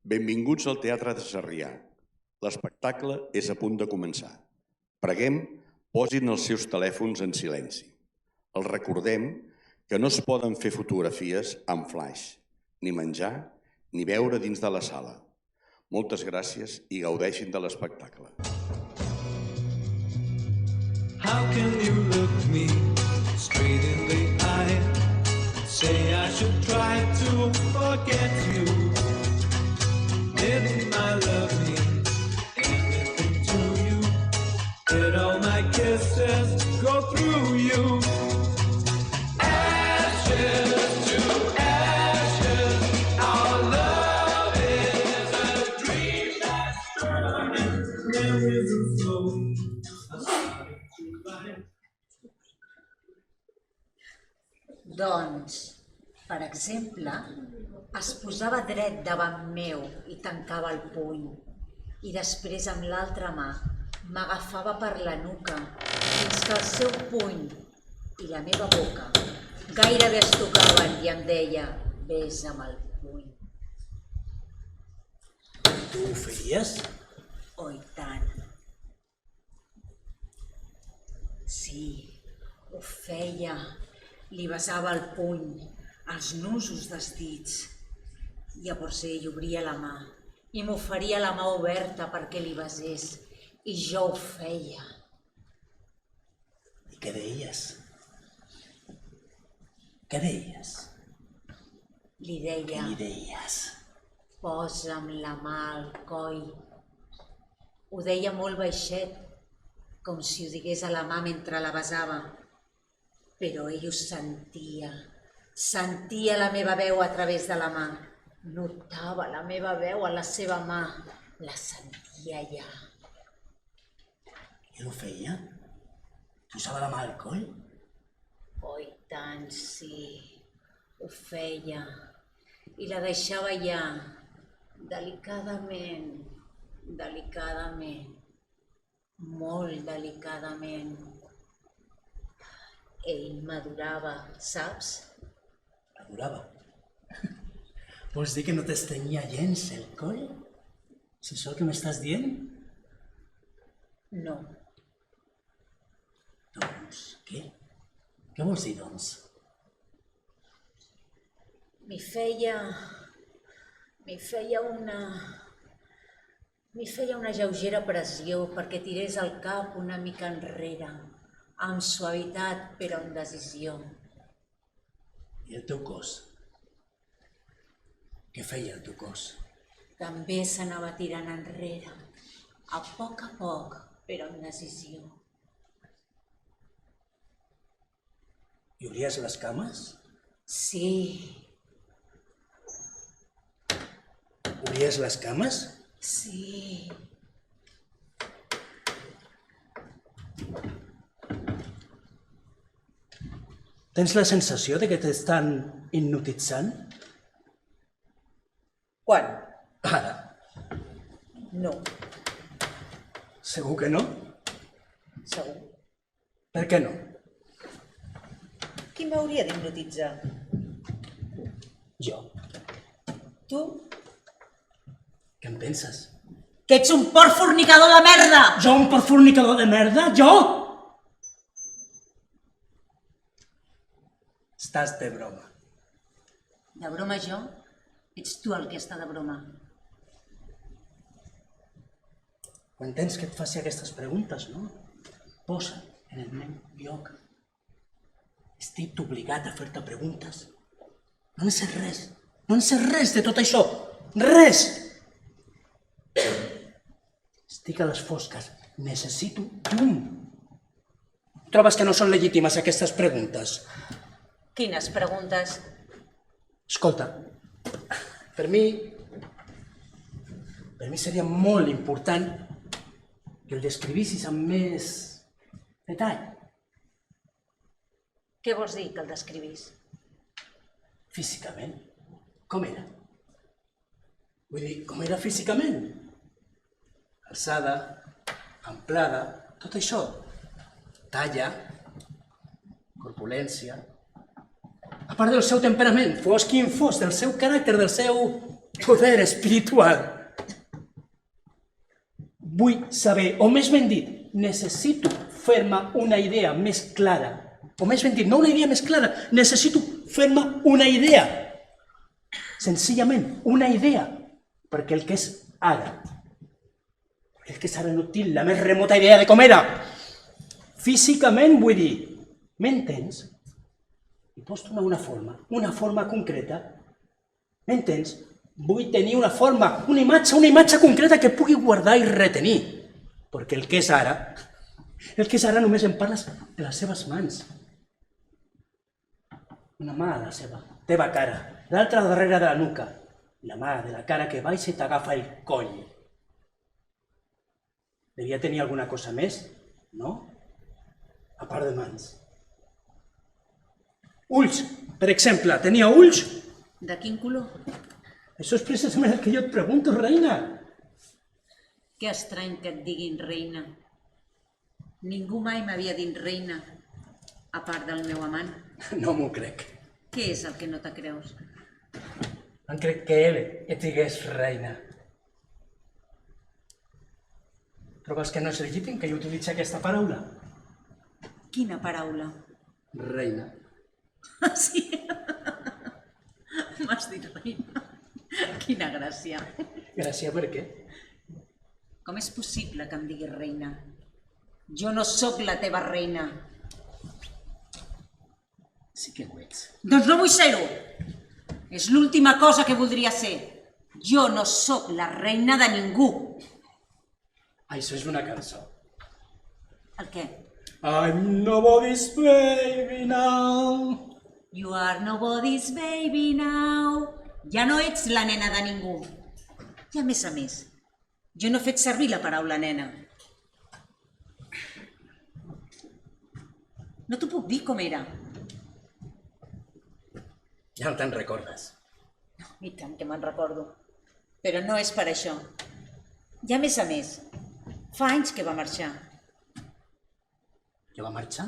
Benvinguts al Teatre de Sarrià. L'espectacle és a punt de començar. Preguem, posin els seus telèfons en silenci. Els recordem que no es poden fer fotografies amb flaix, ni menjar, ni beure dins de la sala. Moltes gràcies i gaudeixin de l'espectacle. How can you look me straight in the eye? Say I should try to forget you. Didn't my love mean anything to you? Did all my kisses go through you? Ashes to ashes, our love is a dream that's burning. There is a soul. Doncs, per exemple, es posava dret davant meu i tancava el puny, i després amb l'altra mà m'agafava per la nuca fins que el seu puny i la meva boca gairebé es tocaven i em deia «Besa'm el puny». Tu ho feies? Oh, i tant. Sí, ho feia. Li besava el puny, els nusos dels dits. Llavors ell obria la mà i m'oferia la mà oberta perquè li besés, i jo ho feia. I què deies? Què deies? Li deia, Què li deies? posa'm la mà al coll. Ho deia molt baixet, com si ho digués a la mà mentre la besava. Però ell ho sentia la meva veu a través de la mà. Notava la meva veu a la seva mà, la sentia ja. I ho feia? Posava la mà al coll? Oh, i tant, sí, ho feia. I la deixava ja, delicadament, delicadament, molt delicadament. Ell m'adorava, saps? Adorava. Vols dir que no t'estrenyia gens el coll? És això el que m'estàs dient? No, Doncs, què? Què vols dir, doncs? m'hi feia una lleugera pressió perquè tirés el cap una mica enrere, amb suavitat però amb decisió. I el teu cos? Què feia el teu cos? També s'anava tirant enrere, a poc, però amb decisió. I obries les cames? Sí, Obries les cames? sí, Tens la sensació de que t'estan hipnotitzant? quan? Ara. No, Segur que no? segur. Per què no? Qui m'hauria d'hipnotitzar? Jo. Tu? Què en penses? Que ets un porc fornicador de merda! Jo, un porc fornicador de merda? Jo? Estàs de broma. De broma jo? Ets tu el que està de broma. Quan tens que et faci aquestes preguntes, no? Posa't en el meu lloc. Estic obligat a fer-te preguntes. No en sé res. No en sé res de tot això. Res! Estic a les fosques. Necessito llum. Trobes que no són legítimes aquestes preguntes? Quines preguntes? Escolta, per mi seria molt important que el descrivissis amb més detall. Què vols dir que el descrivís? Físicament, com era? Vull dir, com era físicament? Alçada, amplada, tot això. Talla, corpulència. A part del seu temperament, fos quin fos, del seu caràcter, del seu Poder espiritual. Vull saber, o més ben dit, necessito fer-me una idea més clara. O més ben dit, no una idea més clara, necessito fer-me una idea. Senzillament, una idea. Perquè el que és ara no tinc la més remota idea de com era. Físicament, vull dir, m'entens? I pots donar una forma concreta. M'entens? Vull tenir una forma, una imatge concreta que pugui guardar i retenir. Perquè el que és ara només em parles de les seves mans. Una mà de la teva cara, l'altra darrere de la nuca, la mà de la cara que baixa i t'agafa el coll. Devia tenir alguna cosa més, no? A part de mans. Ulls, per exemple, tenia ulls? De quin color? Això és precisament el que jo et pregunto, reina. Que estrany que et diguin reina. Ningú mai m'havia dit reina, a part del meu amant. No m'ho crec. Què és el que no te creus? Em crec que ell et digués reina. Trobes que no és legítim que jo utilitzi aquesta paraula? Quina paraula? Reina. Ah, sí? M'has dit reina. Quina gràcia. Gràcia per què? Com és possible que em diguis reina? Jo no sóc la teva reina. Sí que ho ets. Doncs no vull ser-ho. És l'última cosa que voldria ser. Jo no sóc la reina de ningú. Això és una cançó. El què? I'm nobody's baby now. You are nobody's baby now. Ja no ets la nena de ningú. I a més, jo no he fet servir la paraula nena. No t'ho puc dir com era. Ja no te'n recordes. I tant que me'n recordo. Però no és per això. I a més, fa anys que va marxar. Ja va marxar?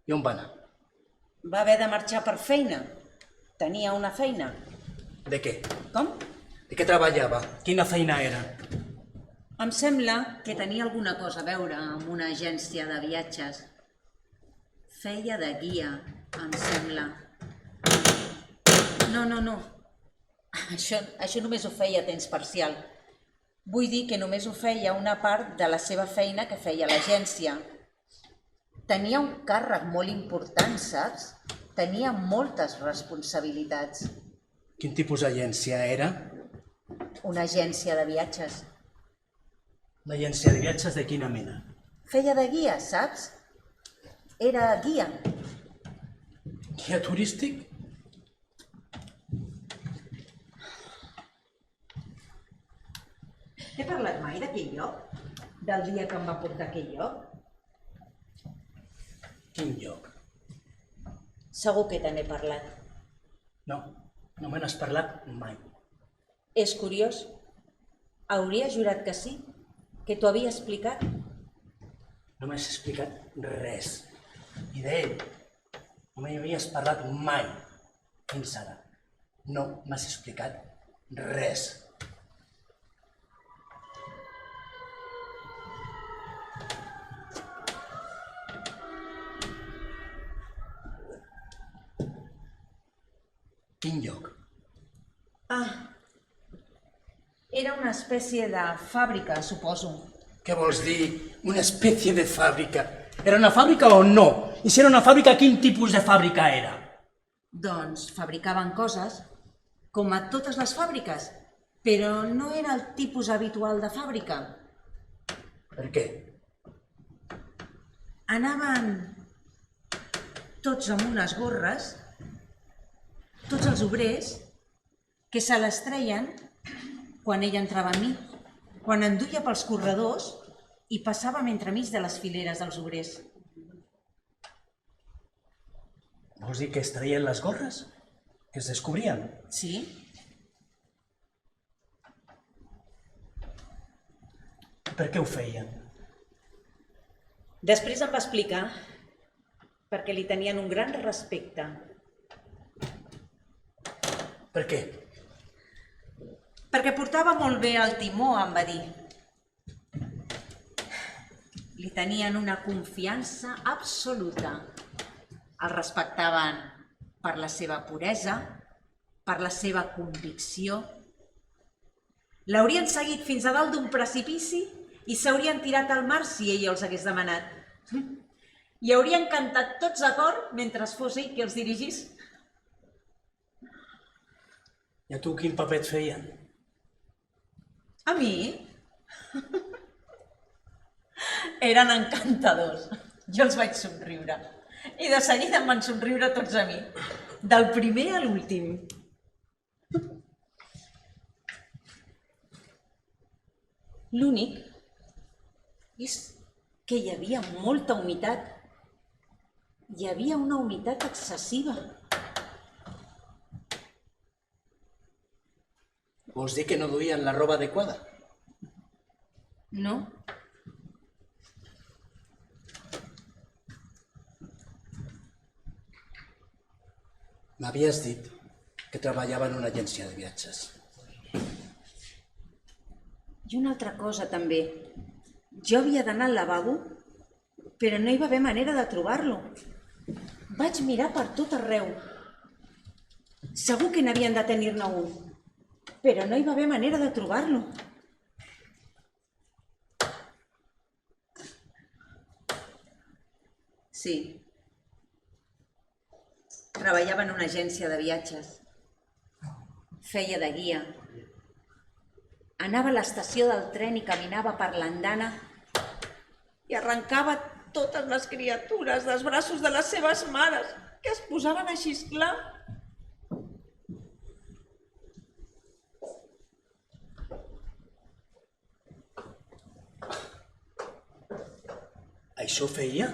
I on va anar? Va haver de marxar per feina. Tenia una feina. De què? Com? De què treballava? Quina feina era? Em sembla que tenia alguna cosa a veure amb una agència de viatges. Feia de guia, em sembla. No. Això només ho feia a temps parcial. Vull dir que només ho feia una part de la seva feina que feia l'agència. Tenia un càrrec molt important, saps? Tenia moltes responsabilitats. Quin tipus d'agència era? Una agència de viatges. L'agència de viatges de quina mena? Feia de guia, saps? Era guia. Guia turístic? T'he parlat mai d'aquell lloc? Del dia que em va portar a aquell lloc? Quin lloc? Segur que te n'he parlat. No me n'has parlat mai. És curiós. Hauria jurat que sí, que t'ho havia explicat. No m'has explicat res. I d'ell no m'hi havies parlat mai fins ara. No m'has explicat res. Quin lloc? Era una espècie de fàbrica, suposo. Què vols dir? Una espècie de fàbrica. Era una fàbrica o no? I si era una fàbrica, quin tipus de fàbrica era? Doncs fabricaven coses, com a totes les fàbriques, però no era el tipus habitual de fàbrica. Per què? Anaven tots amb unes gorres, tots els obrers, que se les treien quan ell entrava a mi, quan enduia pels corredors i passàvem entremig de les fileres dels obrers. Vols dir que es traien les gorres? Que es descobrien? Sí? Per què ho feien? Després em va explicar perquè li tenien un gran respecte. Per què? perquè portava molt bé el timó, em va dir. Li tenien una confiança absoluta. El respectaven per la seva puresa, per la seva convicció. L'haurien seguit fins a dalt d'un precipici i s'haurien tirat al mar si ell els hagués demanat. I haurien cantat tots a cor mentre fos ell qui els dirigís. I a tu quin paper et feien? A mi? Eren encantadors. Jo els vaig somriure. I de seguida em van somriure tots a mi. Del primer a l'últim. L'únic és que hi havia molta humitat. Hi havia una humitat excessiva. Vols dir que no duien la roba adequada? No? M'havies dit que treballava en una agència de viatges. I una altra cosa també. Jo havia d'anar al lavabo, però no hi va haver manera de trobar-lo. Vaig mirar per tot arreu. Segur que n'havien de tenir-ne un, però no hi va haver manera de trobar-lo. Sí. Treballava en una agència de viatges. Feia de guia. Anava a l'estació del tren i caminava per l'andana i arrencava totes les criatures dels braços de les seves mares, que es posaven a xisclar. Això feia?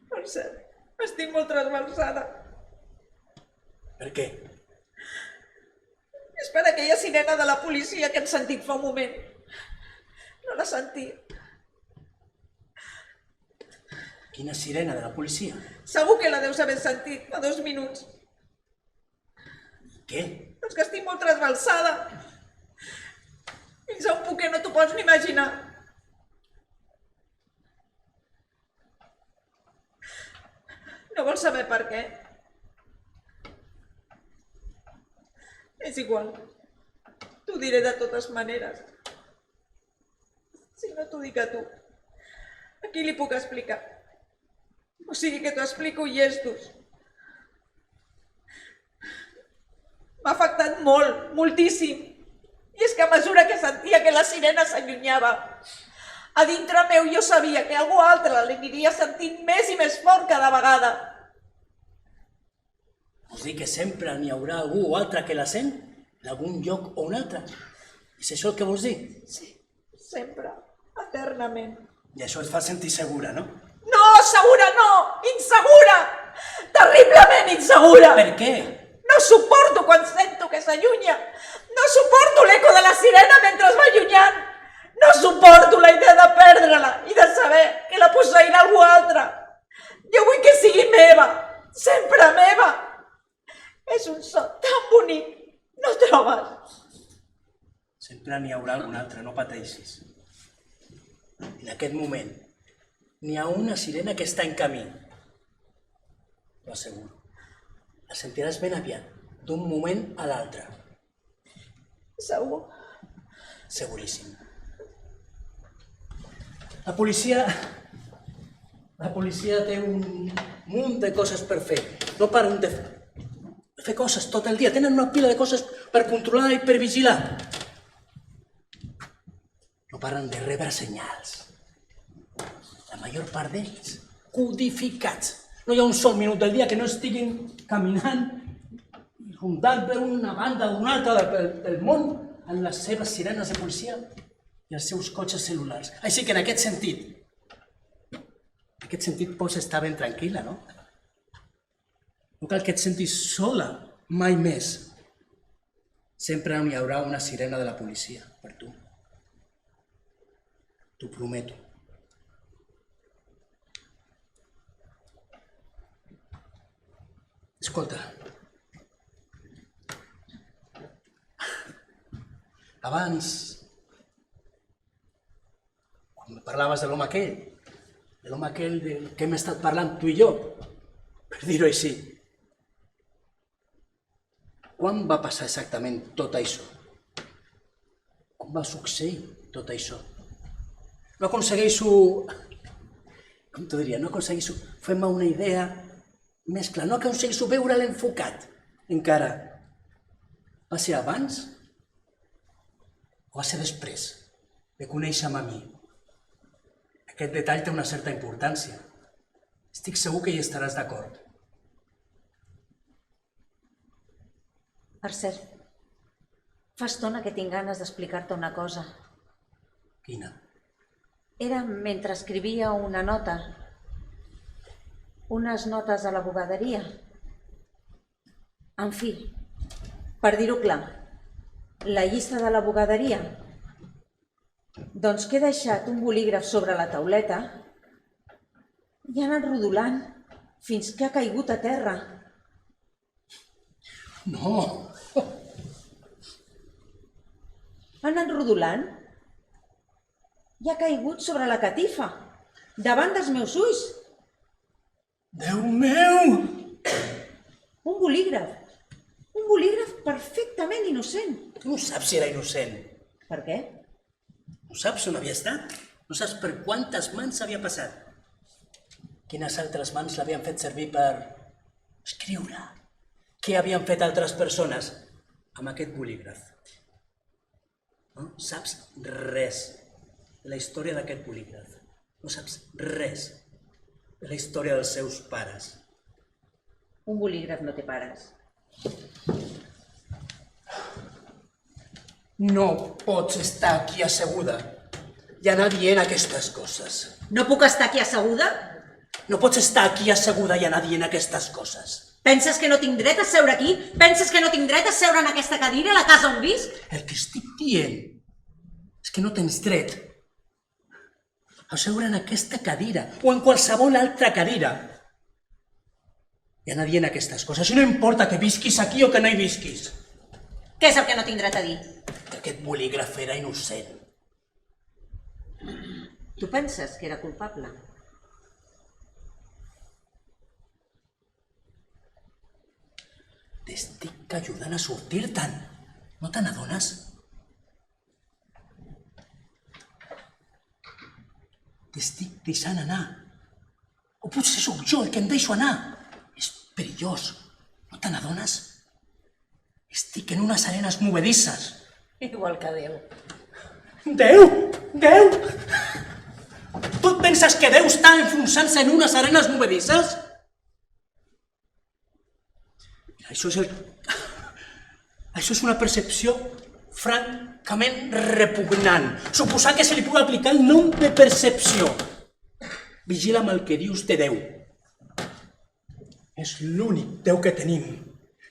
Per cert, estic molt trasbalsada. Per què? És per aquella sirena de la policia que hem sentit fa un moment. No l'ha sentit. Quina sirena de la policia? Segur que la deus haver sentit fa 2 minuts. Què? Doncs que estic molt trasbalsada. Fins a un punt que no t'ho pots ni imaginar. No vols saber per què? És igual. T'ho diré de totes maneres. Si no t'ho dic a tu, a qui li puc explicar? O sigui que t'ho explico llestos. M'ha afectat molt, moltíssim. I és que a mesura que sentia que la sirena s'allunyava, a dintre meu jo sabia que algú altre l'aniria sentint més i més fort cada vegada. Vols dir que sempre n'hi haurà algú altre que la sent? En algun lloc o un altre? És això el que vols dir? Sí, sempre, eternament. I això et fa sentir segura, no? No, segura no! Insegura! Terriblement insegura! Per què? No suporto quan sento que s'allunya. No suporto l'eco de la sirena mentre es va allunyant. No suporto la idea de perdre-la i de saber que la posseirà algú altre. Jo vull que sigui meva, sempre meva. És un so tan bonic, no trobes? Sempre n'hi haurà algun altre, no pateixis. En aquest moment, n'hi ha una sirena que està en camí. T'ho asseguro. La sentiràs ben aviat, d'un moment a l'altre. Segur. Seguríssim. La policia té un munt de coses per fer. No paren de fer coses tot el dia. Tenen una pila de coses per controlar i per vigilar. No paren de rebre senyals. La major part d'ells codificats. No hi ha un sol minut del dia que no estiguin caminant i rondant per una banda o una altra del món amb les seves sirenes de policia i els seus cotxes cel·lulars. Així que en aquest sentit pots estar ben tranquil·la, no? No cal que et sentis sola, mai més. Sempre n'hi haurà una sirena de la policia per tu. T'ho prometo. Escolta, abans, quan me parlaves de l'home aquell del que hem estat parlant tu i jo, per dir-ho així, quan va passar exactament tot això? Com va succeir tot això? No aconsegueixo, com t'ho diria, no aconsegueixo fer-me una idea més clara, no aconsegueixo veure l'enfocat encara. Va ser abans o va ser després de conèixer-me a mi? Aquest detall té una certa importància. Estic segur que hi estaràs d'acord. Per cert, fa estona que tinc ganes d'explicar-te una cosa. Quina? Era mentre escrivia una nota, unes notes a la bugaderia. En fi, per dir-ho clar, la llista de la bugaderia. Doncs que he deixat un bolígraf sobre la tauleta i ha anat rodolant fins que ha caigut a terra. No! Ha anat rodolant i ha caigut sobre la catifa, davant dels meus ulls. Déu meu! Un bolígraf perfectament innocent. Tu no saps si era innocent. Per què? No saps on havia estat? No saps per quantes mans havia passat? Quines altres mans l'havien fet servir per escriure? Què havien fet altres persones amb aquest bolígraf? No saps res de la història d'aquest bolígraf. No saps res de la història dels seus pares. Un bolígraf no té pares. No pots estar aquí asseguda i anar dient aquestes coses. No puc estar aquí asseguda? No pots estar aquí asseguda i anar dient aquestes coses. Penses que no tinc dret a seure aquí? Penses que no tinc dret a seure en aquesta cadira a la casa on visc? El que estic dient és que no tens dret a seure en aquesta cadira o en qualsevol altra cadira i anar dient aquestes coses. I no importa que visquis aquí o que no hi visquis. Què és el que no tinc dret a dir? Que aquest bolígraf era innocent. Tu penses que era culpable? T'estic ajudant a sortir-te'n. No te n'adones? T'estic deixant anar. O potser sóc jo el que em deixo anar. És perillós. No te n'adones? Estic en unes arenes movedisses. Igual que Déu. Déu! Déu! Tu et penses que Déu està enfonsant-se en unes arenes movedisses? Això és una percepció francament repugnant. Suposar que se li pugui aplicar el nom de percepció. Vigila amb el que dius de Déu. És l'únic Déu que tenim.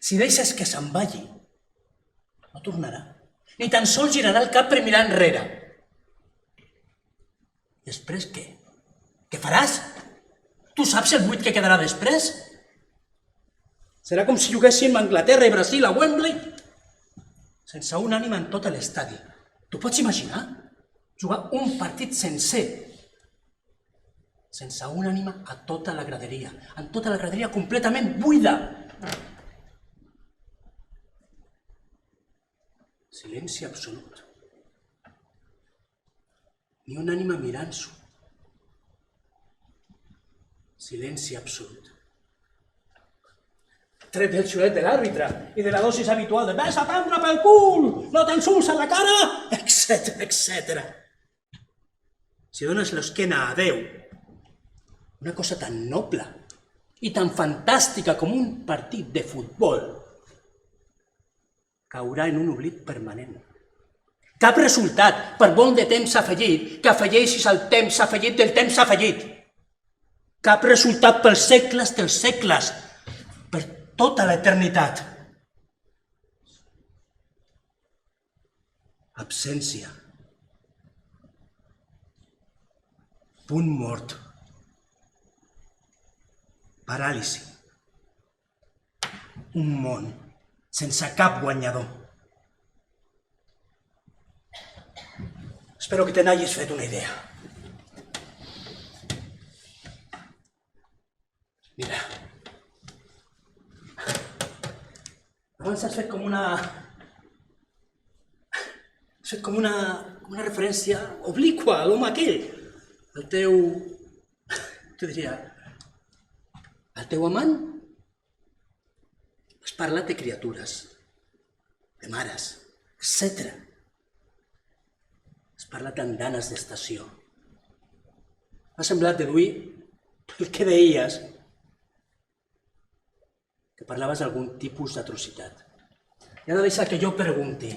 Si deixes que se'n vagi, no tornarà. Ni tan sols girarà el cap per mirar enrere. Després què? Què faràs? Tu saps el buit que quedarà després? Serà com si juguéssim a Anglaterra i Brasil a Wembley sense un ànima en tot l'estadi. T'ho pots imaginar? Jugar un partit sencer sense un ànima a tota la graderia, en tota la graderia completament buida. Silenci absolut. Ni una ànima mirant-s'ho. Silenci absolut. Tret del xiulet de l'àrbitre i de la dosis habitual de «Ves a prendre pel cul! No t'ensults a la cara!» etcètera, etcètera. Si dones l'esquena a Déu, una cosa tan noble i tan fantàstica com un partit de futbol caurà en un oblit permanent. Cap resultat, per bon de temps afegit, que afegeixis el temps afegit del temps afegit. Cap resultat pels segles dels segles, per tota l'eternitat. Absència. Punt mort. Paràlisi. Un món sense cap guanyador. Espero que te n'hagis fet una idea. Mira. Abans has fet com una... Has fet com una referència obliqua a l'home aquell. El teu... T'ho diria... El teu amant? Has parlat de criatures, de mares, etc. Has parlat d'andanes d'estació. M'ha semblat deduir el que deies, que parlaves d'algun tipus d'atrocitat. I ara deixa que jo pregunti.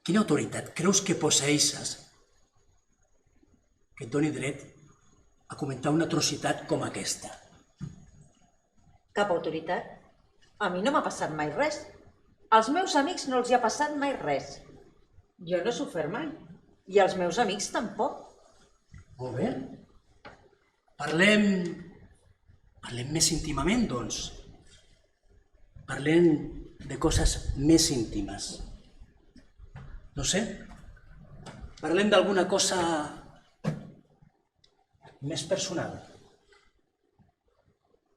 Quina autoritat creus que posseixes que et doni dret a comentar una atrocitat com aquesta? Cap autoritat? A mi no m'ha passat mai res. Als meus amics no els hi ha passat mai res. Jo no he sofert mai. I els meus amics tampoc. Molt bé. Parlem més íntimament, doncs. Parlem de coses més íntimes. No sé. Parlem d'alguna cosa més personal.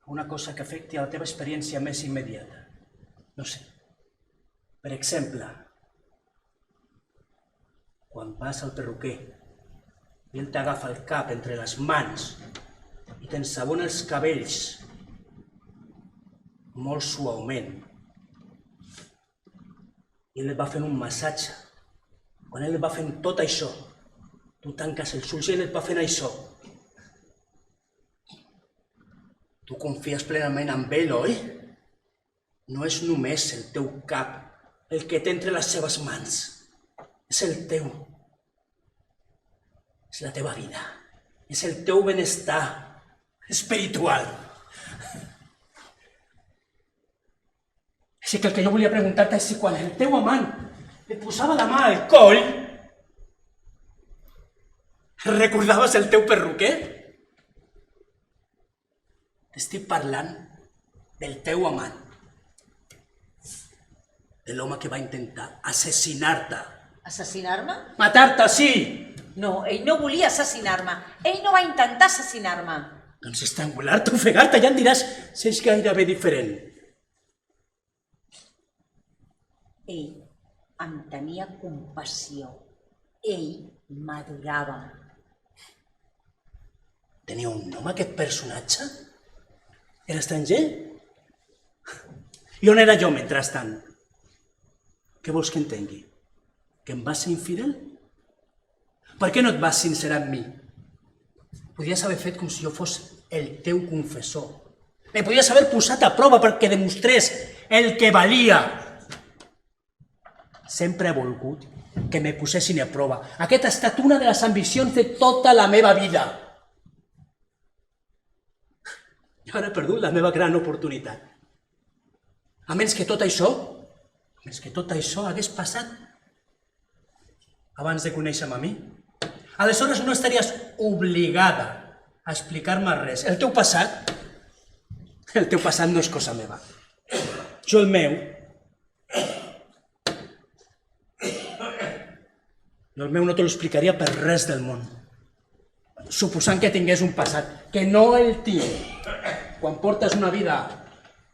Una cosa que afecti a la teva experiència més immediata. No sé. Per exemple, quan vas al perruquer i ell t'agafa el cap entre les mans i t'ensabona els cabells molt suaument i ell et va fent un massatge. Quan ell et va fent tot això, tu tanques els ulls i ell et va fent això. Tu confies plenament en ell, oi? No és només el teu cap el que té entre les seves mans. És el teu. És la teva vida. És el teu benestar espiritual. Així que el que jo volia preguntar-te és si quan el teu amant et posava la mà al coll, recordaves el teu perruquer? T'estic parlant del teu amant, de l'home que va intentar assassinar-te. Assassinar-me? Matar-te, sí! No, ell no volia assassinar-me. Ell no va intentar assassinar-me. Doncs estrangular-te, ofegar-te, ja em diràs si és gairebé diferent. Ell em tenia compassió. Ell m'adorava. Tenia un nom aquest personatge? Era estranger? I on era jo mentrestant? Què vols que entengui? Que em vas ser infidel? Per què no et vas sincerar amb mi? Podries haver fet com si jo fos el teu confessor. Me podries haver posat a prova perquè demostrés el que valia. Sempre he volgut que me posessin a prova. Aquesta ha estat una de les ambicions de tota la meva vida. I ara he perdut la meva gran oportunitat. A menys que tot això hagués passat abans de conèixer-me a mi. Aleshores no estaries obligada a explicar-me res. El teu passat no és cosa meva. Jo el meu no te l'explicaria per res del món. Suposant que tingués un passat, que no el tinc. Quan portes una vida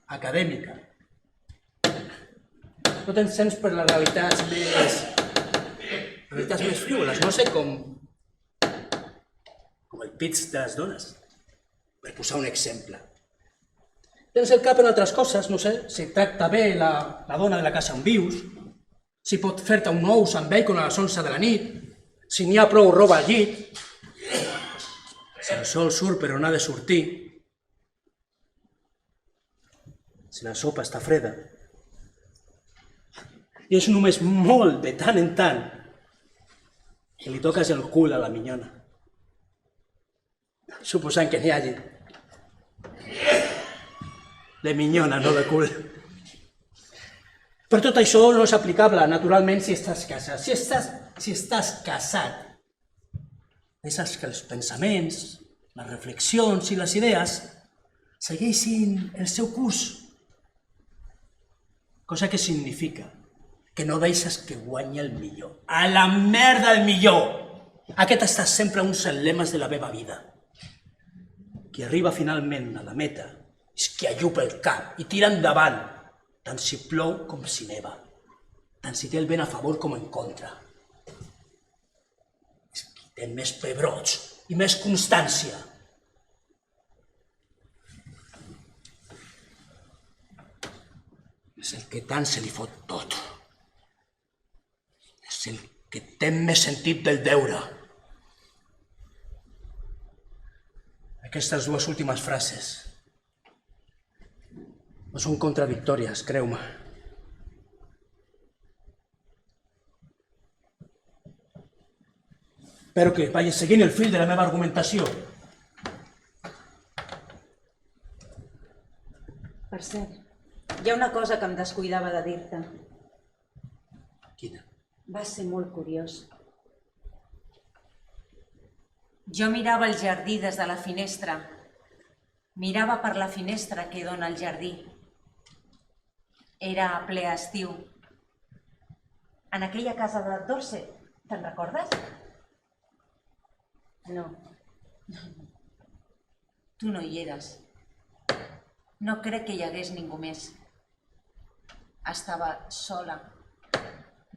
acadèmica, no t'encens per les realitats més frívoles, no sé, com el pits de les dones, per posar un exemple. Tens el cap en altres coses, no sé, si tracta bé la dona de la casa on vius, si pot fer-te un ous amb bacon a les 11 de la nit, si n'hi ha prou roba al llit, si el sol surt però no ha de sortir, si la sopa està freda. I és només molt de tant en tant que li toques el cul a la minyona. Suposant que n'hi hagi. De minyona, no de cul. Però tot això no és aplicable, naturalment, si estàs casat. Si estàs casat, deixes que els pensaments, les reflexions i les idees segueixin el seu curs, cosa que significa que no deixes que guanyi el millor. A la merda el millor! Aquest ha estat sempre un dels lemes de la meva vida. Qui arriba finalment a la meta és qui allupa el cap i tira endavant, tant si plou com si neva, tant si té el vent a favor com en contra. És qui té més pebrots i més constància. És el que tant se li fot tot. És el que té més sentit del deure. Aquestes dues últimes frases no són contradictòries, creu-me. Espero que vagi seguint el fil de la meva argumentació. Per cert, hi ha una cosa que em descuidava de dir-te. Quina? Va ser molt curiós. Jo mirava el jardí des de la finestra. Mirava per la finestra que dona al jardí. Era a ple estiu. En aquella casa de Dorset, te'n recordes? No. Tu no hi eres. No crec que hi hagués ningú més. Estava sola.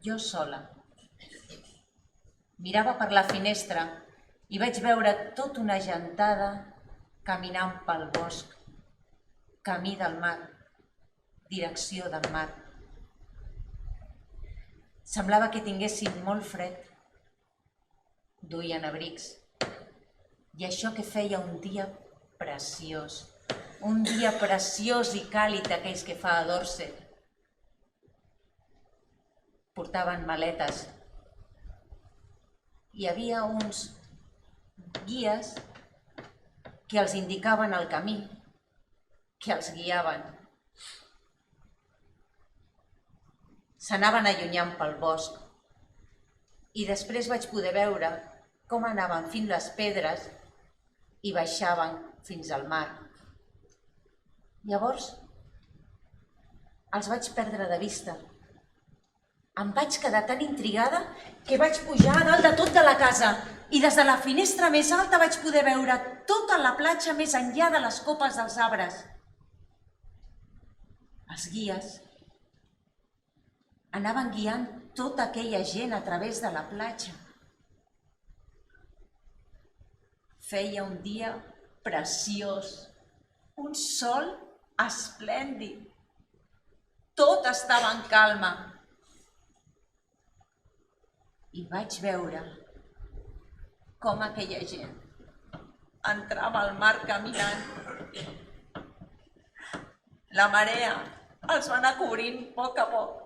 Jo sola. Mirava per la finestra i vaig veure tota una gentada caminant pel bosc, camí del mar, direcció del mar. Semblava que tinguessin molt fred. Duien abrics. I això que feia un dia preciós. Un dia preciós i càlid d'aquells que fa a Dorset. Portaven maletes. Hi havia uns guies que els indicaven el camí, que els guiaven. S'anaven allunyant pel bosc i després vaig poder veure com anaven fins les pedres i baixaven fins al mar. Llavors, els vaig perdre de vista. Em vaig quedar tan intrigada que vaig pujar a dalt de tot de la casa i des de la finestra més alta vaig poder veure tota la platja més enllà de les copes dels arbres. Els guies anaven guiant tota aquella gent a través de la platja. Feia un dia preciós, un sol esplèndid. Tot estava en calma. I vaig veure com aquella gent entrava al mar caminant. La marea els va anar cobrint a poc.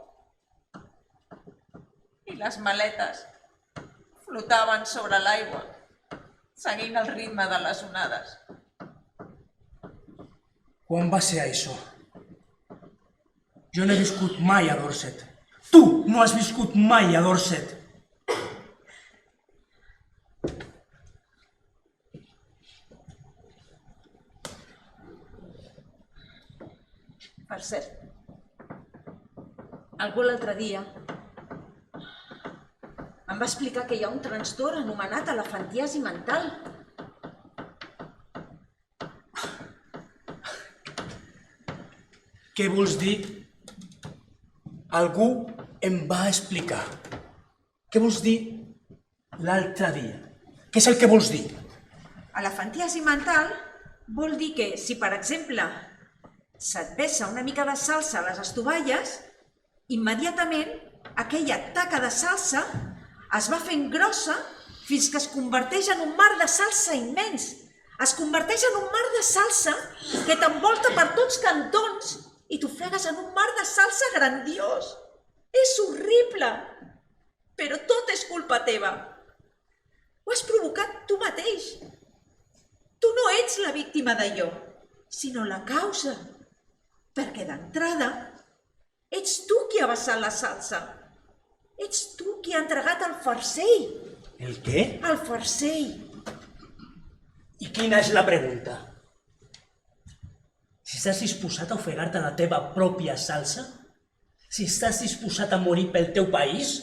I les maletes flotaven sobre l'aigua, seguint el ritme de les onades. Quan va ser això? Jo no he viscut mai a Dorset. Tu no has viscut mai a Dorset. Per cert, algú l'altre dia em va explicar que hi ha un trastorn anomenat elefantiasi mental. Què vols dir? Algú em va explicar. Què vols dir l'altre dia? Què és el que vols dir? Elefantiasi mental vol dir que si, per exemple, se't vessa una mica de salsa a les estovalles, immediatament aquella taca de salsa es va fent grossa fins que es converteix en un mar de salsa immens. Es converteix en un mar de salsa que t'envolta per tots cantons i t'ofegues en un mar de salsa grandiós. És horrible, però tot és culpa teva. Ho has provocat tu mateix. Tu no ets la víctima d'allò, sinó la causa. Perquè d'entrada ets tu qui ha vessat la salsa. Ets tu qui ha entregat el farcell. El què? El farcell. I quina és la pregunta? Si estàs disposat a ofegar-te la teva pròpia salsa, Si estàs disposat a morir pel teu país...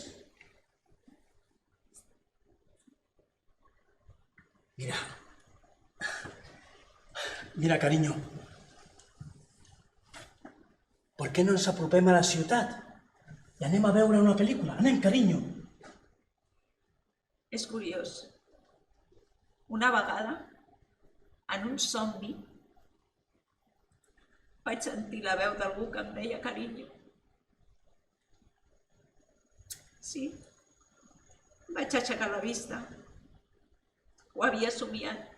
Mira, cariño. ¿Por qué no ens apropem a la ciutat? I anem a veure una pel·lícula. Anem, carinyo. És curiós. Una vegada, en un somni, vaig sentir la veu d'algú que em deia carinyo. Sí, vaig aixecar la vista. Ho havia somiat.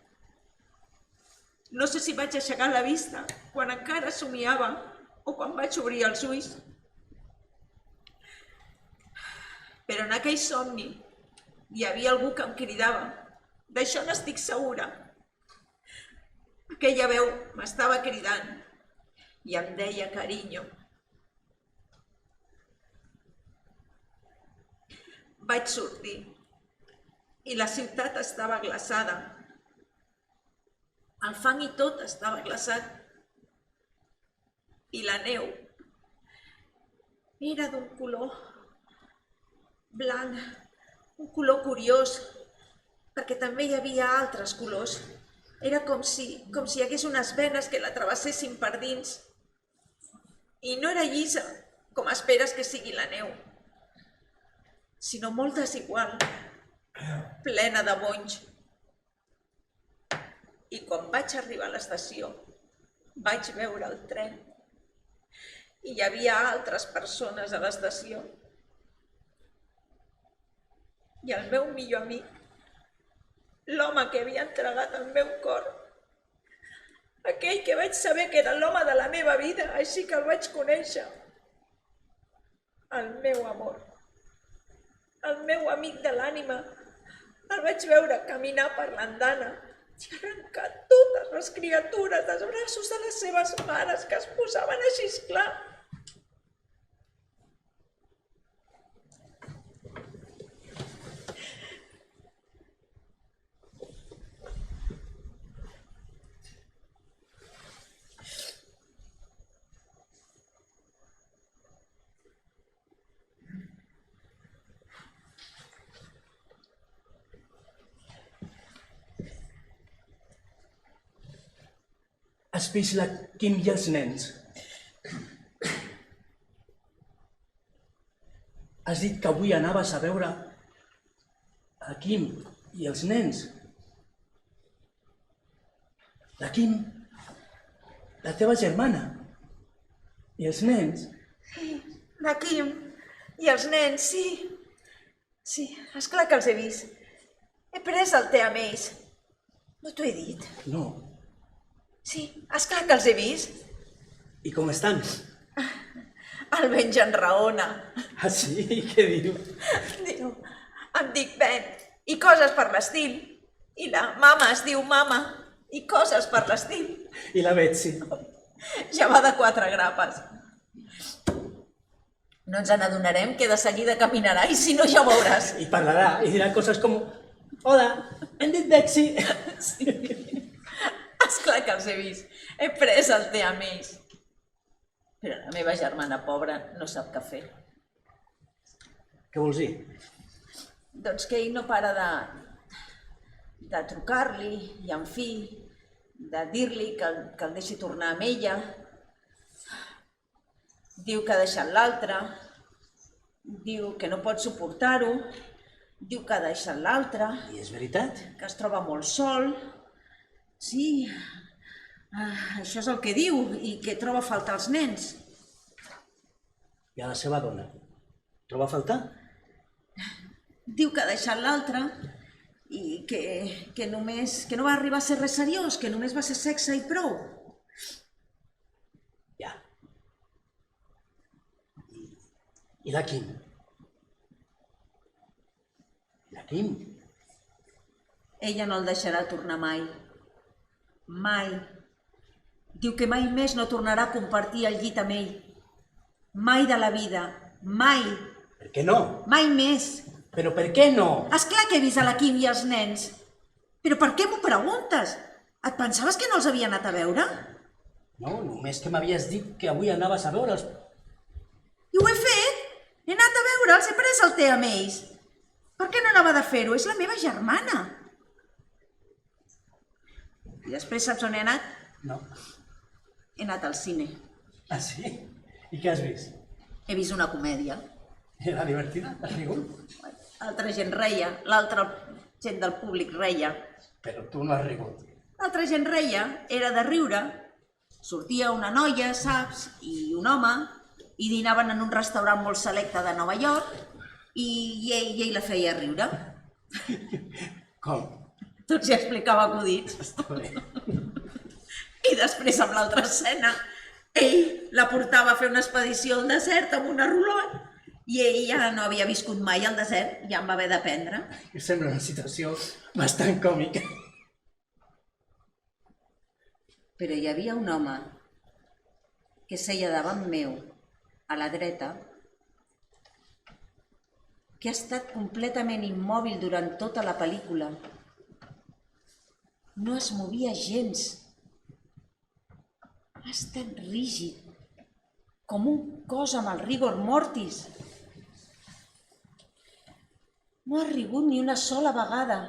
No sé si vaig aixecar la vista quan encara somiava o quan vaig obrir els ulls. Però en aquell somni hi havia algú que em cridava. D'això n'estic segura. Aquella veu m'estava cridant i em deia carinyo. Vaig sortir i la ciutat estava glaçada. El fang i tot estava glaçat. I la neu era d'un color blanc, un color curiós, perquè també hi havia altres colors. Era com si hi hagués unes venes que la travessessin per dins. I no era llisa, com esperes que sigui la neu, sinó molt desigual, plena de bonys. I quan vaig arribar a l'estació, vaig veure el tren. I hi havia altres persones a l'estació. I el meu millor amic, l'home que havia entregat el meu cor, aquell que vaig saber que era l'home de la meva vida, així que el vaig conèixer, el meu amor, el meu amic de l'ànima, el vaig veure caminar per l'andana i arrencar totes les criatures dels braços de les seves mares que es posaven a xisclar. Has vist la Kim i els nens? Has dit que avui anaves a veure la Kim i els nens. La Kim, la teva germana, i els nens. Sí, la Kim i els nens, sí. Sí, esclar que els he vist. He pres el te amb ells. No t'ho he dit? No. Sí, esclar que els he vist. I com estan? El Benji enraona. Ah, sí? Què diu? Diu, em dic Ben, i coses per l'estil. I la mama es diu mama, i coses per l'estil. I la Betsy? Ja va de 4 grapes. No ens n'adonarem que de seguida caminarà, i si no ja ho veuràs. I parlarà, i dirà coses com... Hola, hem dit Betsy. Sí. Esclar que els he vist. He pres el te amb ells. Però la meva germana pobra no sap què fer. Què vols dir? Doncs que ell no para de trucar-li, i en fi, de dir-li que el deixi tornar amb ella. Diu que ha deixat l'altre, diu que no pot suportar-ho, diu que ha deixat l'altre, I és veritat? que es troba molt sol. Sí, això és el que diu, i que troba a faltar els nens. I a la seva dona? Troba a faltar? Diu que ha deixat l'altre i que no va arribar a ser res seriós, que només va ser sexe i prou. Ja. I la Kim? La Kim? Ella no el deixarà tornar mai. Mai. Diu que mai més no tornarà a compartir el llit amb ell. Mai de la vida. Mai. Per què no? Mai més. Però per què no? És clar que he vist a la Kim i els nens. Però per què m'ho preguntes? Et pensaves que no els havia anat a veure? No, només que m'havies dit que avui anaves a veure'ls. I ho he fet. He anat a veure'ls, he pres el té amb ells. Per què no anava de fer-ho? És la meva germana. I després saps on he anat? No. He anat al cine. Ah, sí? I què has vist? He vist una comèdia. Era divertida? Has rigut? L'altra gent reia, l'altra gent del públic reia. Però tu no has rigut. L'altra gent reia, era de riure. Sortia una noia, saps, i un home, i dinaven en un restaurant molt selecte de Nova York, i ell la feia riure. Com? Tot s'hi explicava acudits. Està bé. I després, amb l'altra escena, ell la portava a fer una expedició al desert amb una rulot, i ell ja no havia viscut mai al desert, ja en va haver d'aprendre. Em sembla una situació bastant còmica. Però hi havia un home que seia davant meu, a la dreta, que ha estat completament immòbil durant tota la pel·lícula. No es movia gens. Ha estat rígid, com un cos amb el rigor mortis. No ha rigut ni una sola vegada.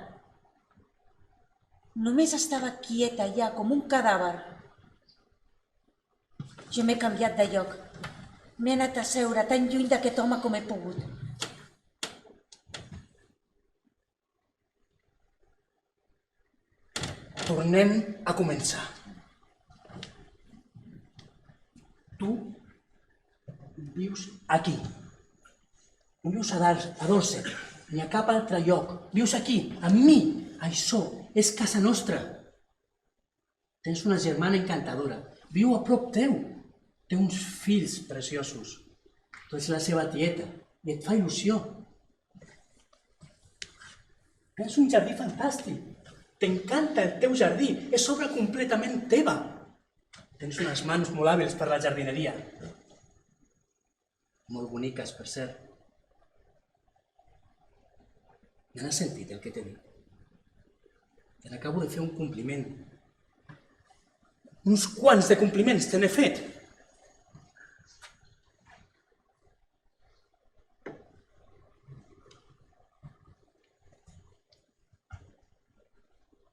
Només estava quieta allà, com un cadàver. Jo m'he canviat de lloc. M'he anat a seure tan lluny d'aquest home com he pogut. Tornem a començar. Tu vius aquí. No vius a Dorset, ni a cap altre lloc. Vius aquí, amb mi. Això és casa nostra. Tens una germana encantadora. Viu a prop teu. Té uns fills preciosos. Tu ets la seva tieta i et fa il·lusió. Tens un jardí fantàstic. T'encanta el teu jardí. És obra completament teva. Tens unes mans molt hàbils per la jardineria. Molt boniques, per cert. Ja n'has sentit el que t'he dit? Te n'acabo de fer un compliment. Uns quants de compliments te n'he fet.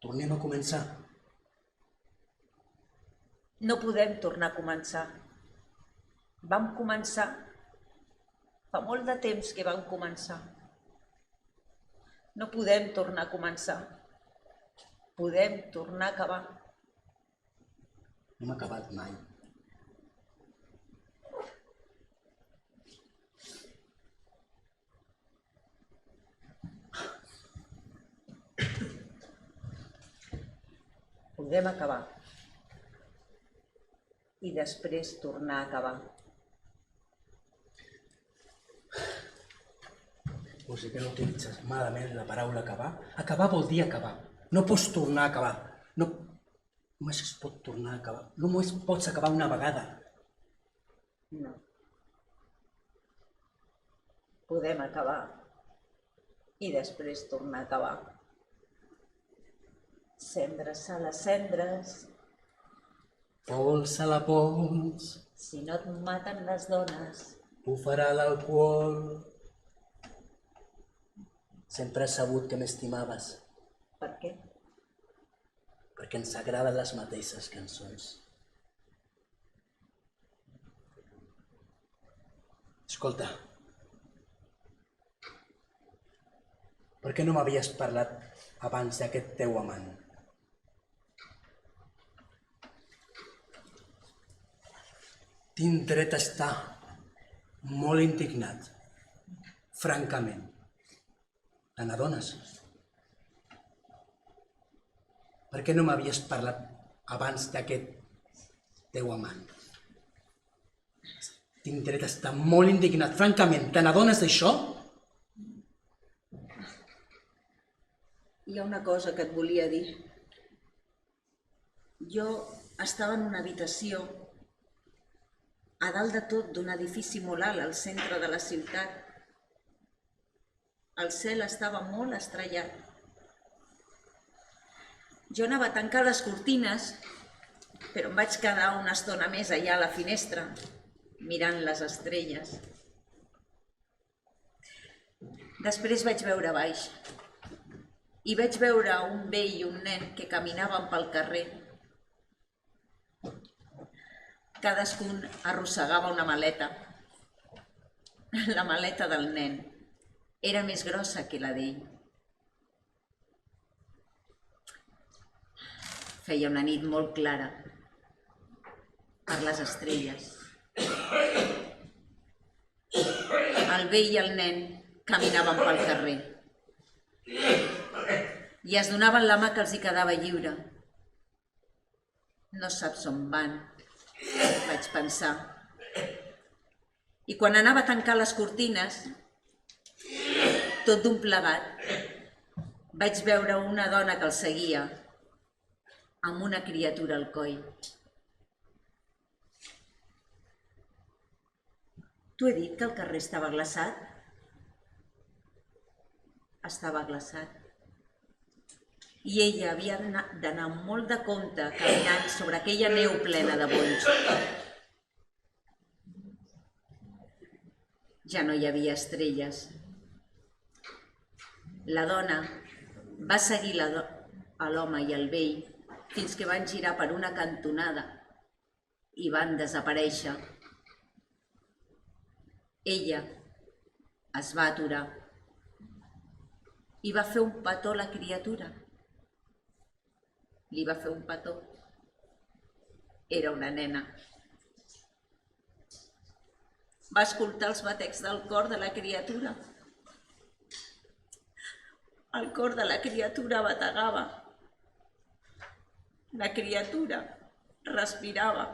Tornem a començar. No podem tornar a començar. Vam començar. Fa molt de temps que vam començar. No podem tornar a començar. Podem tornar a acabar. No hem acabat mai. Podem acabar. I després tornar a acabar. Vols dir que no utilitzes malament la paraula acabar? Acabar vol dir acabar. No pots tornar a acabar. No, només es pot tornar a acabar. Només pots acabar una vegada. No. Podem acabar. I després tornar a acabar. Cendres a les cendres. Pols a la pols, Si no et maten les dones. ho farà l'alcohol. Sempre has sabut que m'estimaves, Per què? perquè ens agraden les mateixes cançons. Escolta, per què no m'havies parlat abans d'aquest teu amant? Tinc dret a estar molt indignat, francament. Te n'adones? Per què no m'havies parlat abans d'aquest teu amant? Tinc dret a estar molt indignat, francament. Te n'adones d'això? Hi ha una cosa que et volia dir. Jo estava en una habitació a dalt de tot d'un edifici molt alt al centre de la ciutat. El cel estava molt estrellat. Jo anava a tancar les cortines, però em vaig quedar una estona més allà a la finestra, mirant les estrelles. Després vaig veure baix i vaig veure un vell i un nen que caminaven pel carrer. Cadascun arrossegava una maleta. La maleta del nen era més grossa que la d'ell. Feia una nit molt clara per les estrelles. El vell i el nen caminaven pel carrer i es donaven la mà que els hi quedava lliure. No saps on van, vaig pensar. I quan anava a tancar les cortines, tot d'un plegat, vaig veure una dona que el seguia amb una criatura al coll. T'ho he dit que el carrer estava glaçat? Estava glaçat. I ella havia d'anar molt de compte caminant sobre aquella neu plena de bonys. Ja no hi havia estrelles. La dona va seguir l'home i el vell fins que van girar per una cantonada i van desaparèixer. Ella es va aturar i va fer un petó a la criatura. Li va fer un petó. Era una nena. Va escoltar els batecs del cor de la criatura. El cor de la criatura bategava. La criatura respirava.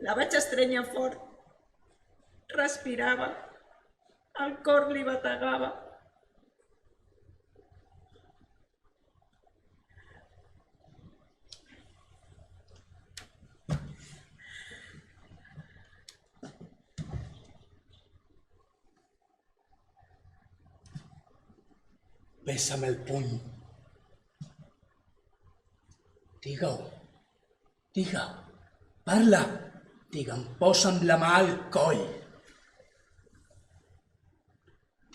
La vaig estrènyer fort. Respirava. El cor li bategava. Besa'm el puny. Digue-ho. Digue. Parla. Digue'm, posa'm la mà al coll.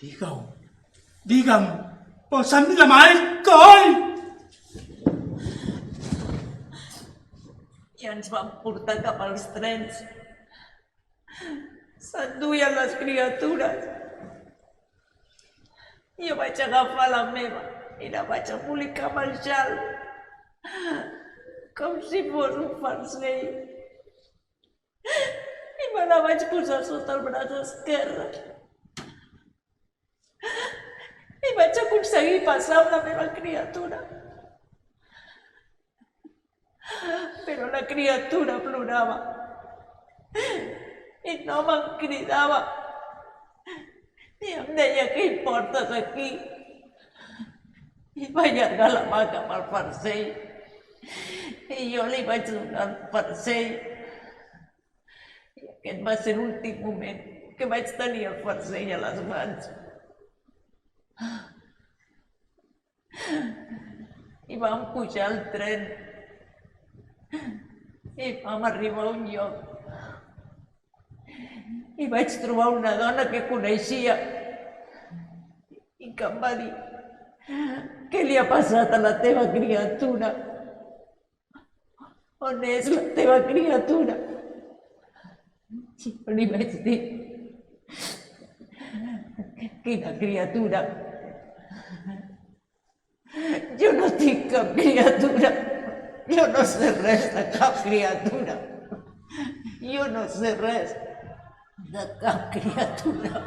Digue-ho. Digue'm, posa'm la mà al coll. I ens van portar cap als trens. S'enduien les criatures. Jo vaig agafar la meva i la vaig embolicar amb el xal, com si fos un farcell. I me la vaig posar sota el braç esquerre. I vaig aconseguir passar amb la meva criatura. Però la criatura plorava i no me'n cridava. I em deia, què hi portes aquí? I va allargar la mà cap al farcell. I jo li vaig donar el farcell. I aquest va ser l'últim moment que vaig tenir el farcell a les mans. I vam pujar al tren. I vam arribar a un lloc. I vaig trobar una dona que coneixia i que em va dir, què li ha passat a la teva criatura? On és la teva criatura? I jo li vaig dir, quina criatura? Jo no tinc cap criatura. Jo no sé res de cap criatura. Jo no sé res de cap criatura.